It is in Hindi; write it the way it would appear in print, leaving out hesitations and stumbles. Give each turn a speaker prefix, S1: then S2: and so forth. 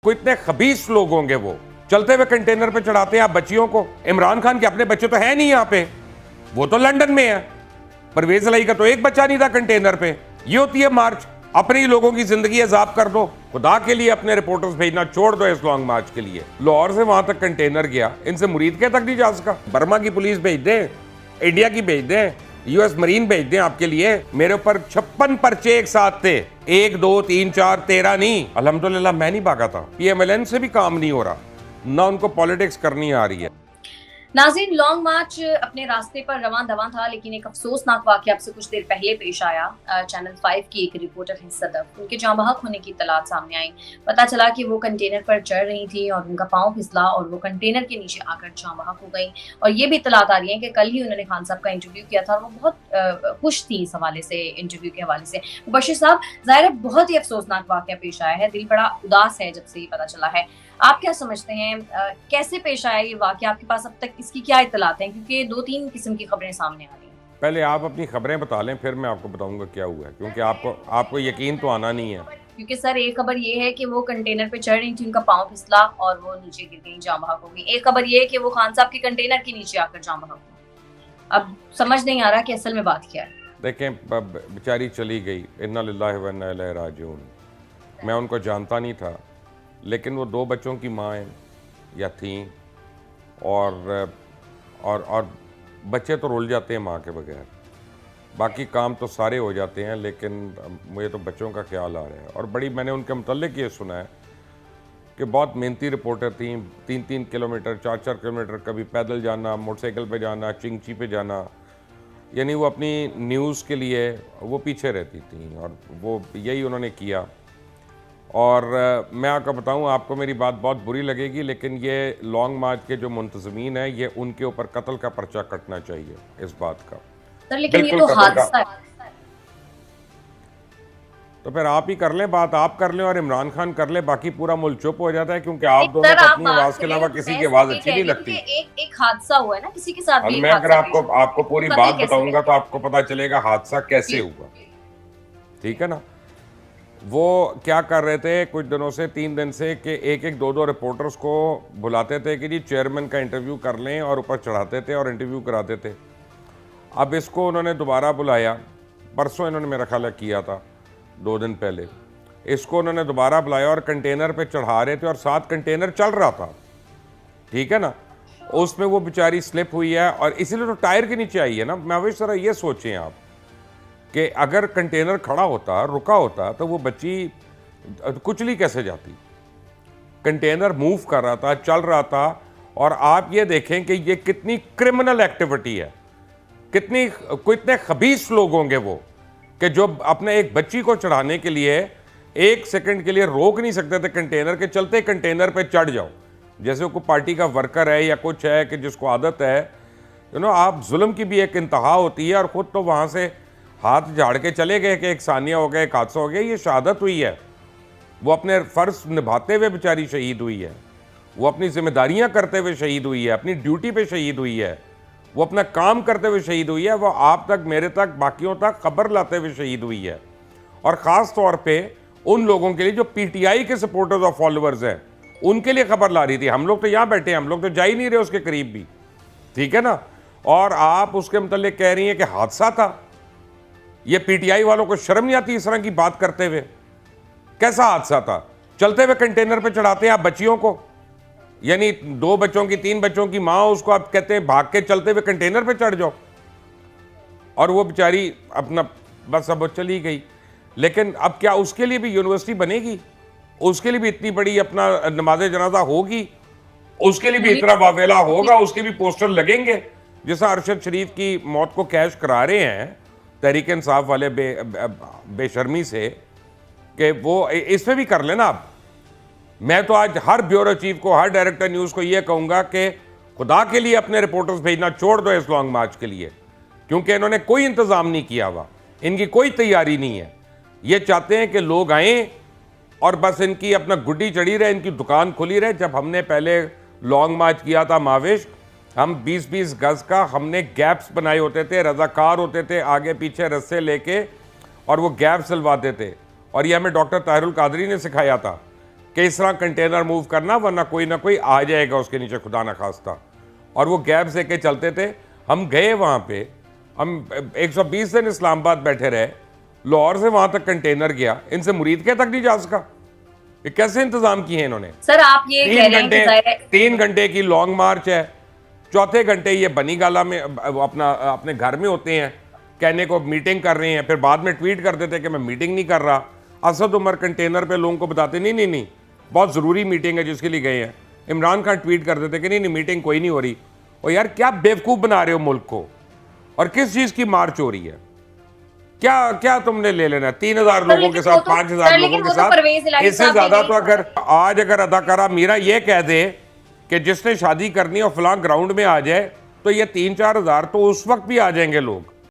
S1: कोई इतने खबीस लोग होंगे वो चलते हुए कंटेनर पे चढ़ाते हैं आप बच्चियों को। इमरान खान के अपने बच्चे तो है नहीं यहाँ पे, वो तो लंदन में है। परवेज इलाही का तो एक बच्चा नहीं था कंटेनर पे। ये होती है मार्च। अपने ही लोगों की जिंदगी अजाब कर दो। खुदा के लिए अपने रिपोर्टर्स भेजना छोड़ दो इस लॉन्ग मार्च के लिए। लाहौर से वहां तक कंटेनर गया, इनसे मुरीद के तक नहीं जा सका। बर्मा की पुलिस भेज दें, इंडिया की भेज दें, यूएस मरीन भेज दें आपके लिए। मेरे ऊपर 56 पर्चे एक साथ थे, 1 2 3 4 13 नहीं। अल्हम्दुलिल्लाह मैं नहीं भागा था। पीएमएलएन से भी काम नहीं हो रहा, ना उनको पॉलिटिक्स करनी आ रही है।
S2: नाज़रीन, लॉन्ग मार्च अपने रास्ते पर रवां दवां था, लेकिन एक अफसोसनाक वाकया अब से कुछ देर पहले पेश आया। चैनल 5 की एक रिपोर्टर हैं सदफ, उनके जाँ बहक होने की इत्तलात सामने आई। पता चला कि वो कंटेनर पर चढ़ रही थी और उनका पाँव फिसला और वो कंटेनर के नीचे आकर जाँ बहक हो गई। और ये भी इत्तलात आ रही है कि कल ही उन्होंने खान साहब का इंटरव्यू किया था और वो बहुत खुश थी इस हवाले से, इंटरव्यू के हवाले से। बशीर साहब, जाहिर है बहुत ही अफसोसनाक वाकया पेश आया है, दिल बड़ा उदास है जब से ये पता चला है। आप क्या समझते हैं, कैसे पेश आया ये वाकया? आपके पास अब तक इसकी क्या इत्तलात हैं? क्योंकि 2-3 किस्म की खबरें सामने आ रही हैं।
S1: पहले आप अपनी खबरें बता लें, फिर मैं आपको बताऊंगा क्या हुआ है, क्योंकि आपको यकीन तो आना नहीं है।
S2: क्योंकि सर, एक खबर ये है कि वो कंटेनर पे चढ़ रही थी, उनका पाँव फिसला और वो नीचे गिर गई, जाँ बहक हो गई। एक खबर ये है कि वो खान साहब के कंटेनर के नीचे आकर जाँ बहक हो। अब समझ नहीं आ रहा कि असल में बात क्या है।
S1: देखें, बेचारी चली गई, इन्ना लिल्लाहि व इन्ना इलैहि राजिऊन। मैं उनको जानता नहीं था, लेकिन वो 2 बच्चों की माँ हैं या थीं, और बच्चे तो रुल जाते हैं माँ के बगैर, बाकी काम तो सारे हो जाते हैं, लेकिन मुझे तो बच्चों का ख्याल आ रहा है। और बड़ी मैंने उनके मुतल्लिक ये सुना है कि बहुत मेहनती रिपोर्टर थी, 3-3 किलोमीटर 4-4 किलोमीटर कभी पैदल जाना, मोटरसाइकिल पे जाना, चिंगची पे जाना, यानी वो अपनी न्यूज़ के लिए वो पीछे रहती थी, और वो यही उन्होंने किया। और मैं आपको बताऊं, आपको मेरी बात बहुत बुरी लगेगी, लेकिन ये लॉन्ग मार्च के जो मुंतज़मीन है, ये उनके ऊपर कत्ल का पर्चा कटना चाहिए इस बात का।
S2: सर, लेकिन ये तो हादसा है।
S1: तो फिर आप ही कर लें बात, आप कर लें और इमरान खान कर ले, बाकी पूरा मुल्क चुप हो जाता है, क्योंकि आप दोनों को अपनी आवाज़ के अलावा किसी की आवाज़ अच्छी नहीं लगती।
S2: एक हादसा हुआ है ना, किसी के साथ भी।
S1: मैं अगर आपको पूरी बात बताऊंगा तो आपको पता चलेगा हादसा कैसे हुआ, ठीक है ना। वो क्या कर रहे थे कुछ दिनों से, 3 दिन से, कि एक 2 रिपोर्टर्स को बुलाते थे कि जी चेयरमैन का इंटरव्यू कर लें, और ऊपर चढ़ाते थे और इंटरव्यू कराते थे। अब इसको उन्होंने दोबारा बुलाया, परसों इन्होंने मेरा ख्याल किया था, 2 दिन पहले इसको उन्होंने दोबारा बुलाया और कंटेनर पे चढ़ा रहे थे, और साथ कंटेनर चल रहा था, ठीक है ना। उसमें वो बेचारी स्लिप हुई है, और इसीलिए तो टायर के नीचे आई है ना। मैं वही ये सोचें आप कि अगर कंटेनर खड़ा होता, रुका होता, तो वो बच्ची कुचली कैसे जाती। कंटेनर मूव कर रहा था, चल रहा था, और आप ये देखें कि ये कितनी क्रिमिनल एक्टिविटी है, कितने खबीस लोग होंगे वो, कि जो अपने एक बच्ची को चढ़ाने के लिए 1 सेकंड के लिए रोक नहीं सकते थे कंटेनर के, चलते कंटेनर पे चढ़ जाओ। जैसे कोई पार्टी का वर्कर है या कुछ है कि जिसको आदत है, आप जुल्म की भी एक इंतहा होती है, और ख़ुद तो वहाँ से हाथ झाड़ के चले गए कि एक सानिया हो गया, एक हादसा हो गया। ये शहादत हुई है, वो अपने फ़र्ज निभाते हुए बेचारी शहीद हुई है, वो अपनी जिम्मेदारियां करते हुए शहीद हुई है, अपनी ड्यूटी पे शहीद हुई है, वो अपना काम करते हुए शहीद हुई है, वो आप तक, मेरे तक, बाकियों तक खबर लाते हुए शहीद हुई है। और ख़ास तौर पे उन लोगों के लिए जो पीटीआई के सपोर्टर्स और फॉलोअर्स हैं, उनके लिए खबर ला रही थी। हम लोग तो यहाँ बैठे हैं, हम लोग तो जा ही नहीं रहे उसके करीब भी, ठीक है ना। और आप उसके मुतल्लिक कह रही हैं कि हादसा था। ये पीटीआई वालों को शर्म नहीं आती इस तरह की बात करते हुए? कैसा हादसा था? चलते हुए कंटेनर पे चढ़ाते हैं आप बच्चियों को, यानी 2 बच्चों की 3 बच्चों की माँ, उसको आप कहते हैं भाग के चलते हुए कंटेनर पे चढ़ जाओ। और वो बेचारी अपना बस अब चली गई। लेकिन अब क्या उसके लिए भी यूनिवर्सिटी बनेगी? उसके लिए भी इतनी बड़ी अपना नमाज जनाजा होगी? उसके लिए भी इतना वावेला होगा? उसके भी पोस्टर लगेंगे? जैसा अरशद शरीफ की मौत को कैश करा रहे हैं तहरीक इंसाफ वाले बेशर्मी से, कि वो इसमें भी कर लेना आप। मैं तो आज हर ब्यूरो चीफ को, हर डायरेक्टर न्यूज़ को ये कहूँगा कि खुदा के लिए अपने रिपोर्टर्स भेजना छोड़ दो इस लॉन्ग मार्च के लिए, क्योंकि इन्होंने कोई इंतज़ाम नहीं किया हुआ, इनकी कोई तैयारी नहीं है। ये चाहते हैं कि लोग आएँ और बस इनकी अपना गुड्डी चढ़ी रहे, इनकी दुकान खुली रहे। जब हमने पहले लॉन्ग मार्च किया था माविश, हम 20-20 गज का हमने गैप्स बनाए होते थे, रजाकार होते थे, आगे पीछे रस्से लेके, और वो गैप सिलवाते थे। और ये हमें डॉक्टर ताहिरुल कादरी ने सिखाया था कि इस तरह कंटेनर मूव करना, वरना कोई ना कोई आ जाएगा उसके नीचे, खुदा ना खास्ता। और वो गैप से के चलते थे। हम गए वहाँ पे, हम 120 दिन इस्लामाबाद बैठे रहे, लाहौर से वहाँ तक कंटेनर गया, इनसे मुरीद के तक नहीं जा सका। ये कैसे इंतजाम किए इन्होंने?
S2: सर आप ये कह रहे हैं कि ज़ाहिर है
S1: 3 घंटे की लॉन्ग मार्च है, चौथे घंटे ये बनी गाला में अपने घर में होते हैं, कहने को मीटिंग कर रहे हैं, फिर बाद में ट्वीट कर देते कि मैं मीटिंग नहीं कर रहा। असद उमर कंटेनर पे लोगों को बताते नहीं बहुत ज़रूरी मीटिंग है जिसके लिए गए हैं। इमरान खान ट्वीट कर देते कि नहीं मीटिंग कोई नहीं हो रही। और यार क्या बेवकूफ़ बना रहे हो मुल्क को, और किस चीज़ की मार्च हो रही है? क्या क्या तुमने ले लेना 3000 लोगों के साथ, 5000 लोगों के साथ? इससे ज़्यादा तो अगर अदाकारा मीरा ये कह दे कि जिसने शादी करनी है और फलां ग्राउंड में आ जाए, तो ये 3-4 हज़ार तो उस वक्त भी आ जाएंगे लोग।